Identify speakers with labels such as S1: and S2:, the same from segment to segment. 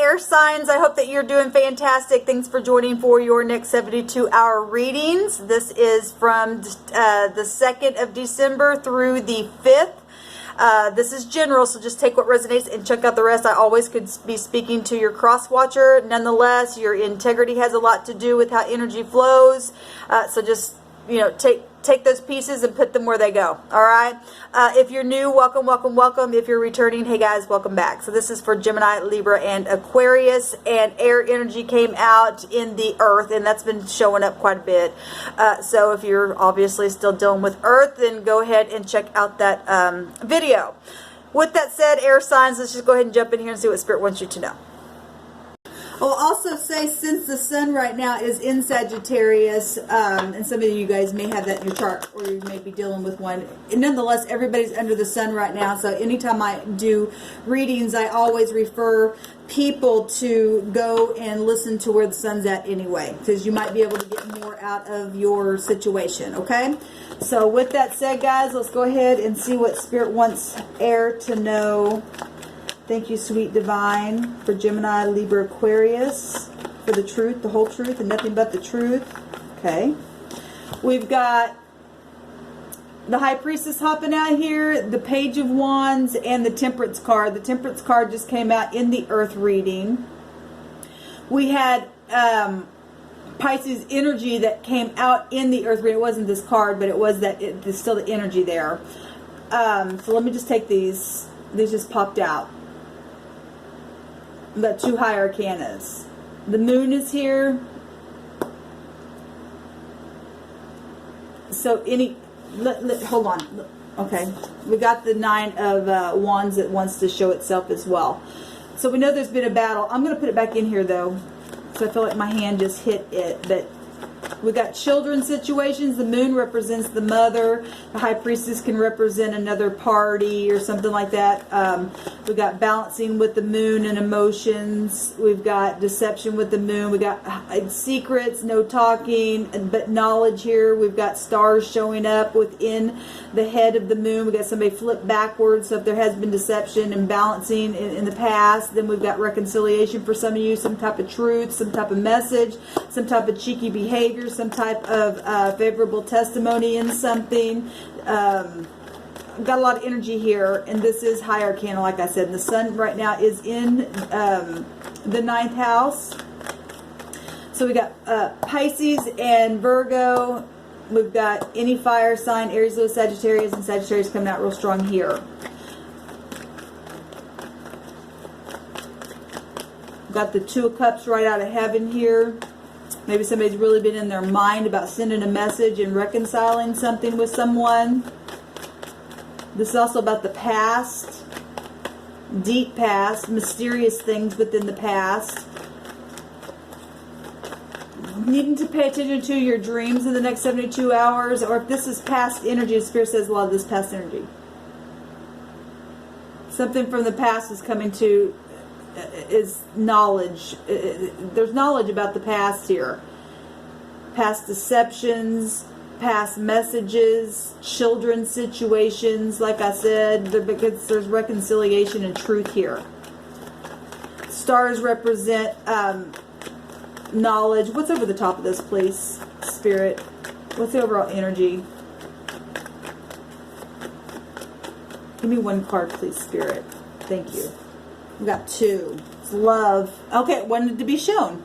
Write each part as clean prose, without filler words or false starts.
S1: air signs, I hope that you're doing fantastic. Thanks for joining for your next 72-hour readings. This is from the 2nd of December through the 5th. This is general, so just take what resonates and check out the rest. I always could be speaking to your cross watcher. Nonetheless, your integrity has a lot to do with how energy flows. So just, you know, take those pieces and put them where they go. All right. If you're new, welcome, welcome, welcome. If you're returning, hey guys, welcome back. So this is for Gemini, Libra, and Aquarius. And air energy came out in the earth, and that's been showing up quite a bit. So if you're obviously still dealing with earth, then go ahead and check out that video. With that said, air signs, let's just go ahead and jump in here and see what Spirit wants you to know. I'll also say, since the sun right now is in Sagittarius, and some of you guys may have that in your chart, or you may be dealing with one. And nonetheless, everybody's under the sun right now. So anytime I do readings, I always refer people to go and listen to where the sun's at anyway, because you might be able to get more out of your situation. Okay. So with that said, guys, let's go ahead and see what Spirit wants air to know. Thank you, sweet divine, for Gemini, Libra, Aquarius, for the truth, the whole truth, and nothing but the truth. Okay. We've got the High Priestess hopping out here, the Page of Wands, and the Temperance card. The Temperance card just came out in the Earth reading. We had Pisces energy that came out in the Earth reading. It wasn't this card, but it was that. There's still the energy there. So let me just take these. These just popped out. The 2 high arcanas. The moon is here. So hold on. Okay. We got the 9 of wands that wants to show itself as well. So we know there's been a battle. I'm going to put it back in here though. So I feel like my hand just hit it. But we got children situations. The moon represents the mother. The High Priestess can represent another party or something like that. We got balancing with the moon and emotions. We've got deception with the moon. We got secrets, no talking, but knowledge here. We've got stars showing up within the head of the moon. We got somebody flipped backwards. So if there has been deception and balancing in the past, then we've got reconciliation for some of you, some type of truth, some type of message, some type of cheeky behavior, some type of favorable testimony in something. Got a lot of energy here, and this is high arcana, like I said. And the sun right now is in the 9th house. So we got Pisces and Virgo. We've got any fire sign, Aries, Leo, Sagittarius, and Sagittarius coming out real strong here. Got the 2 of Cups right out of heaven here. Maybe somebody's really been in their mind about sending a message and reconciling something with someone. This is also about the past, deep past, mysterious things within the past. Needing to pay attention to your dreams in the next 72 hours, or if this is past energy, Spirit says a lot of this past energy. Something from the past is coming to, is knowledge. There's knowledge about the past here. Past deceptions, past messages, children's situations, like I said, because there's reconciliation and truth here. Stars represent knowledge. What's over the top of this, please, Spirit? What's the overall energy? Give me 1 card, please, Spirit. Thank you. We got 2. It's love. Okay, wanted to be shown.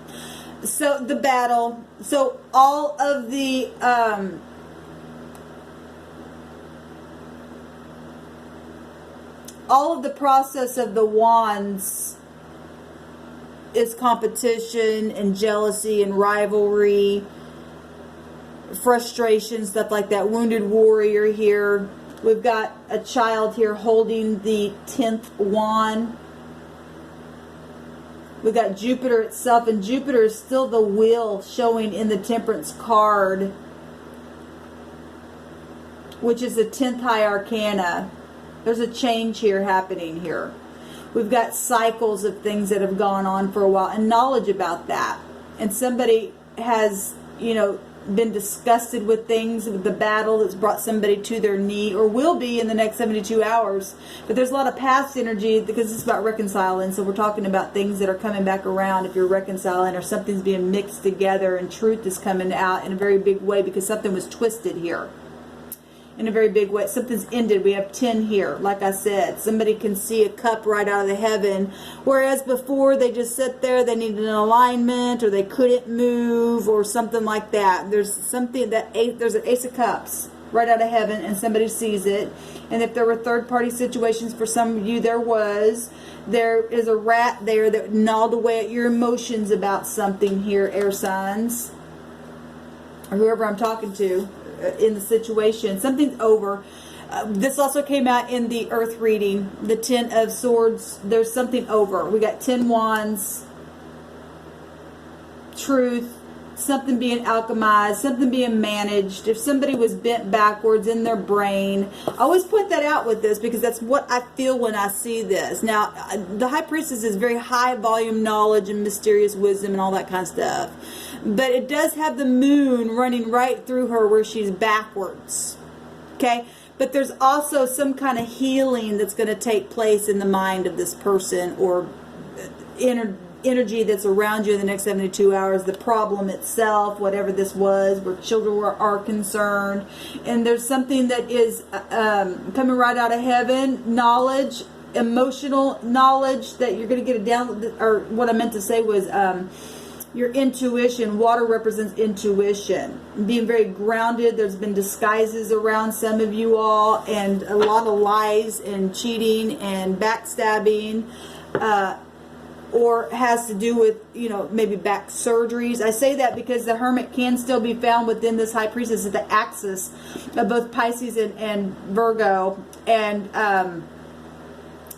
S1: So the battle. So all of the process of the wands is competition and jealousy and rivalry, frustration, stuff like that. Wounded warrior here. We've got a child here holding the 10th wand. We've got Jupiter itself, and Jupiter is still the wheel showing in the Temperance card, which is the 10th high arcana. There's a change here happening here. We've got cycles of things that have gone on for a while, and knowledge about that. And somebody has, you know, been disgusted with things, with the battle that's brought somebody to their knee, or will be in the next 72 hours. But there's a lot of past energy because it's about reconciling. So we're talking about things that are coming back around if you're reconciling, or something's being mixed together and truth is coming out in a very big way because something was twisted here. In a very big way. Something's ended. We have 10 here. Like I said, somebody can see a cup right out of the heaven. Whereas before they just sit there, they needed an alignment, or they couldn't move, or something like that. There's something that there's an Ace of Cups right out of heaven, and somebody sees it. And if there were third-party situations for some of you, there is a rat there that gnawed away at your emotions about something here, air signs, or whoever I'm talking to. In the situation, something's over. This also came out in the Earth reading, the 10 of Swords. There's something over. We got 10 Wands, truth, something being alchemized, something being managed. If somebody was bent backwards in their brain, I always point that out with this because that's what I feel when I see this. Now, the High Priestess is very high volume knowledge and mysterious wisdom and all that kind of stuff. But it does have the moon running right through her where she's backwards. Okay? But there's also some kind of healing that's going to take place in the mind of this person, or energy that's around you in the next 72 hours. The problem itself, whatever this was, where children are concerned. And there's something that is coming right out of heaven. Knowledge, emotional knowledge that you're going to get a download. Or what I meant to say was... your intuition. Water represents intuition. Being very grounded. There's been disguises around some of you all, and a lot of lies and cheating and backstabbing, or has to do with, maybe back surgeries. I say that because the Hermit can still be found within this High Priestess at the axis of both Pisces and Virgo. And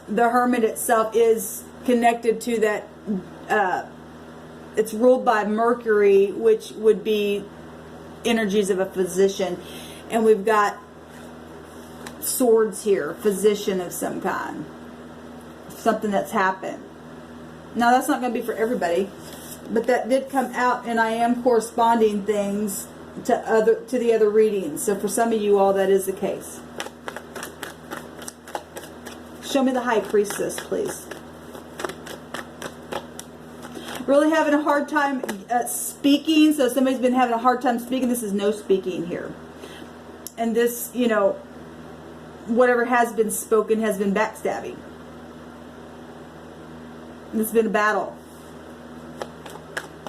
S1: the Hermit itself is connected to that. It's ruled by Mercury, which would be energies of a physician. And we've got swords here, physician of some kind. Something that's happened. Now, that's not going to be for everybody, but that did come out, and I am corresponding things to the other readings. So for some of you all, that is the case. Show me the High Priestess, please. Really having a hard time speaking. So somebody's been having a hard time speaking. This is no speaking here. And this, whatever has been spoken has been backstabbing. This has been a battle.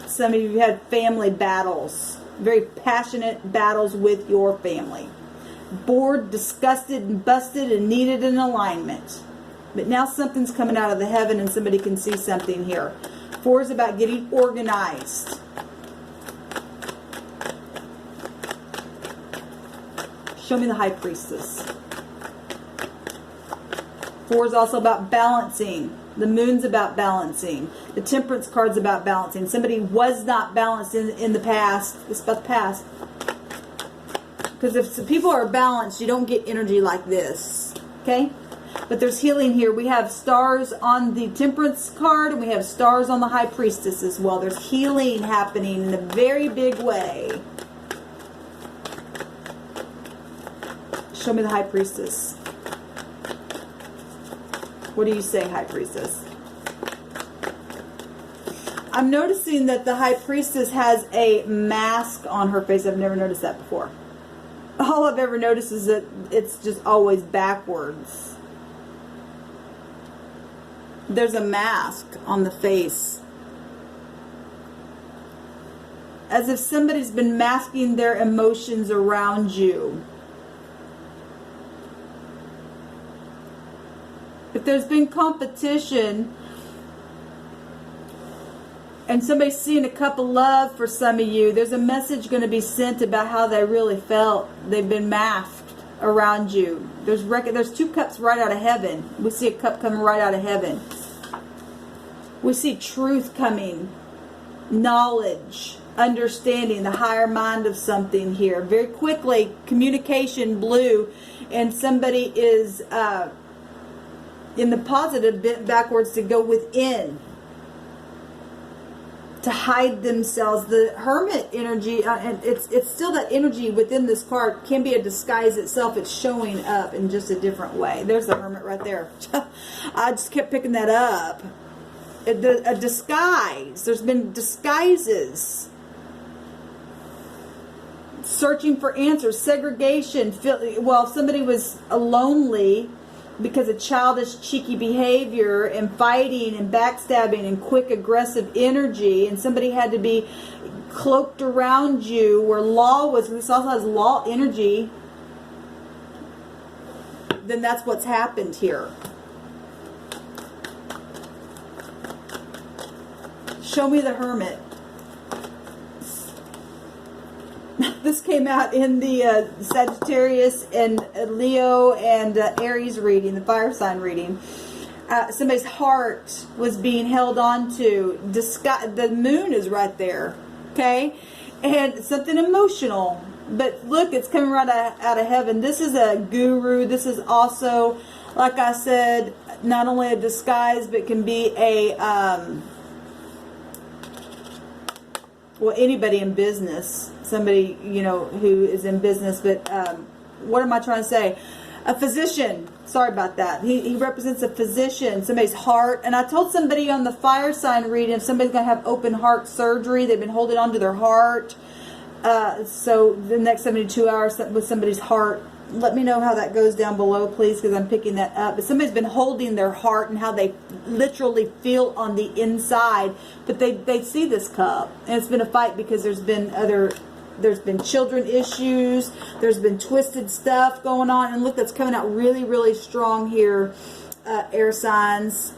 S1: Some of you had family battles. Very passionate battles with your family. Bored, disgusted, and busted, and needed an alignment. But now something's coming out of the heaven, and somebody can see something here. 4 is about getting organized. Show me the High Priestess. 4 is also about balancing. The Moon's about balancing. The Temperance card's about balancing. Somebody was not balanced in the past. It's about the past. Because if people are balanced, you don't get energy like this. Okay? But there's healing here. We have stars on the Temperance card, and we have stars on the High Priestess as well. There's healing happening in a very big way. Show me the High Priestess. What do you say, High Priestess? I'm noticing that the High Priestess has a mask on her face. I've never noticed that before. All I've ever noticed is that it's just always backwards. There's a mask on the face. As if somebody's been masking their emotions around you. If there's been competition and somebody's seeing a cup of love for some of you, there's a message going to be sent about how they really felt. They've been masked around you. There's 2 cups right out of heaven. We see a cup coming right out of heaven. We see truth coming, knowledge, understanding, the higher mind of something here. Very quickly, communication blue, and somebody is in the positive, bent backwards to go within. to hide themselves. The Hermit energy, and it's still that energy within this card, can be a disguise itself. It's showing up in just a different way. There's the Hermit right there. I just kept picking that up. A disguise. There's been disguises. Searching for answers. Segregation. Well, if somebody was lonely because of childish, cheeky behavior and fighting and backstabbing and quick, aggressive energy, and somebody had to be cloaked around you where law was, this also has law energy, then that's what's happened here. Show me the Hermit. This came out in the Sagittarius and Leo and Aries reading, the fire sign reading. Somebody's heart was being held on to. The moon is right there, okay? And something emotional. But look, it's coming right out of heaven. This is a guru. This is also, like I said, not only a disguise, but can be a... well, anybody in business, somebody, you know, who is in business, but what am I trying to say? A physician. Sorry about that. He represents a physician, somebody's heart. And I told somebody on the fire sign reading, if somebody's going to have open heart surgery, they've been holding on to their heart. So the next 72 hours with somebody's heart, let me know how that goes down below, please, because I'm picking that up. But somebody's been holding their heart and how they literally feel on the inside. But they see this cup. And it's been a fight because there's been children issues. There's been twisted stuff going on. And look, that's coming out really, really strong here, air signs.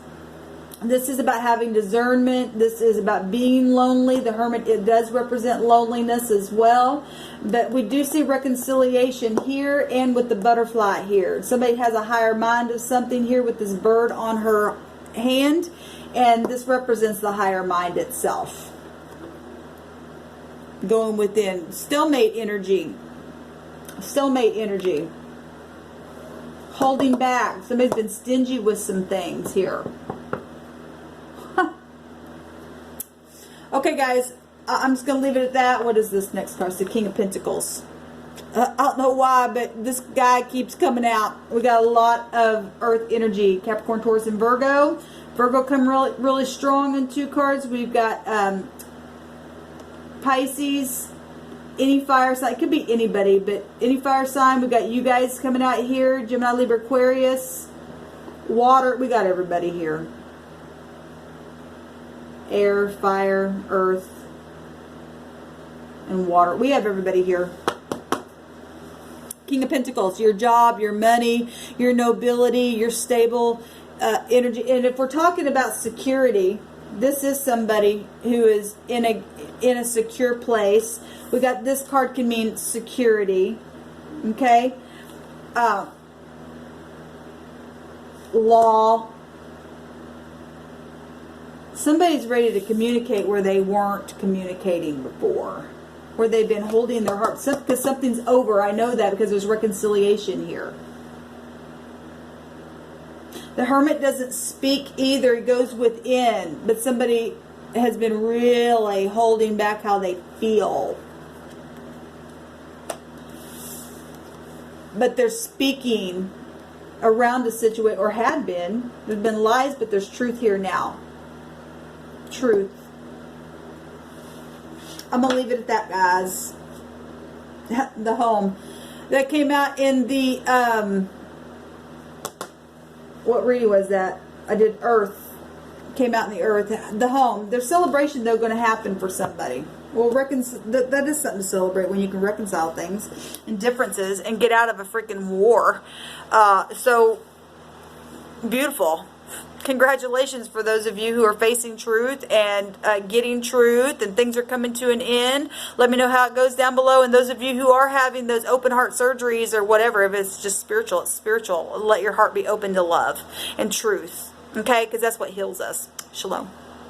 S1: This is about having discernment. This is about being lonely. The Hermit, it does represent loneliness as well. But we do see reconciliation here and with the butterfly here. Somebody has a higher mind of something here with this bird on her hand. And this represents the higher mind itself. Going within. Stalemate energy. Stalemate energy. Holding back. Somebody's been stingy with some things here. Okay, guys, I'm just going to leave it at that. What is this next card? It's the King of Pentacles. I don't know why, but this guy keeps coming out. We got a lot of earth energy. Capricorn, Taurus, and Virgo. Virgo come really, really strong in two cards. We've got Pisces, any fire sign. It could be anybody, but any fire sign. We've got you guys coming out here. Gemini, Libra, Aquarius. Water. We got everybody here. Air, fire, earth, and water. We have everybody here. King of Pentacles, your job, your money, your nobility, your stable energy. And if we're talking about security, this is somebody who is in a secure place. We got this card can mean security. Okay? Law. Somebody's ready to communicate where they weren't communicating before. Where they've been holding their heart. Because something's over. I know that because there's reconciliation here. The Hermit doesn't speak either. He goes within. But somebody has been really holding back how they feel. But they're speaking around the situation. Or had been. There's been lies, but there's truth here now. Truth. I'm going to leave it at that, guys. The home. That came out in the, what reading was that? I did Earth. Came out in the Earth. The home. There's celebration, though, going to happen for somebody. Well, that is something to celebrate when you can reconcile things and differences and get out of a freaking war. So, beautiful. Congratulations for those of you who are facing truth and getting truth and things are coming to an end. Let me know how it goes down below. And those of you who are having those open heart surgeries or whatever, if it's just spiritual, it's spiritual. Let your heart be open to love and truth. Okay? Because that's what heals us. Shalom.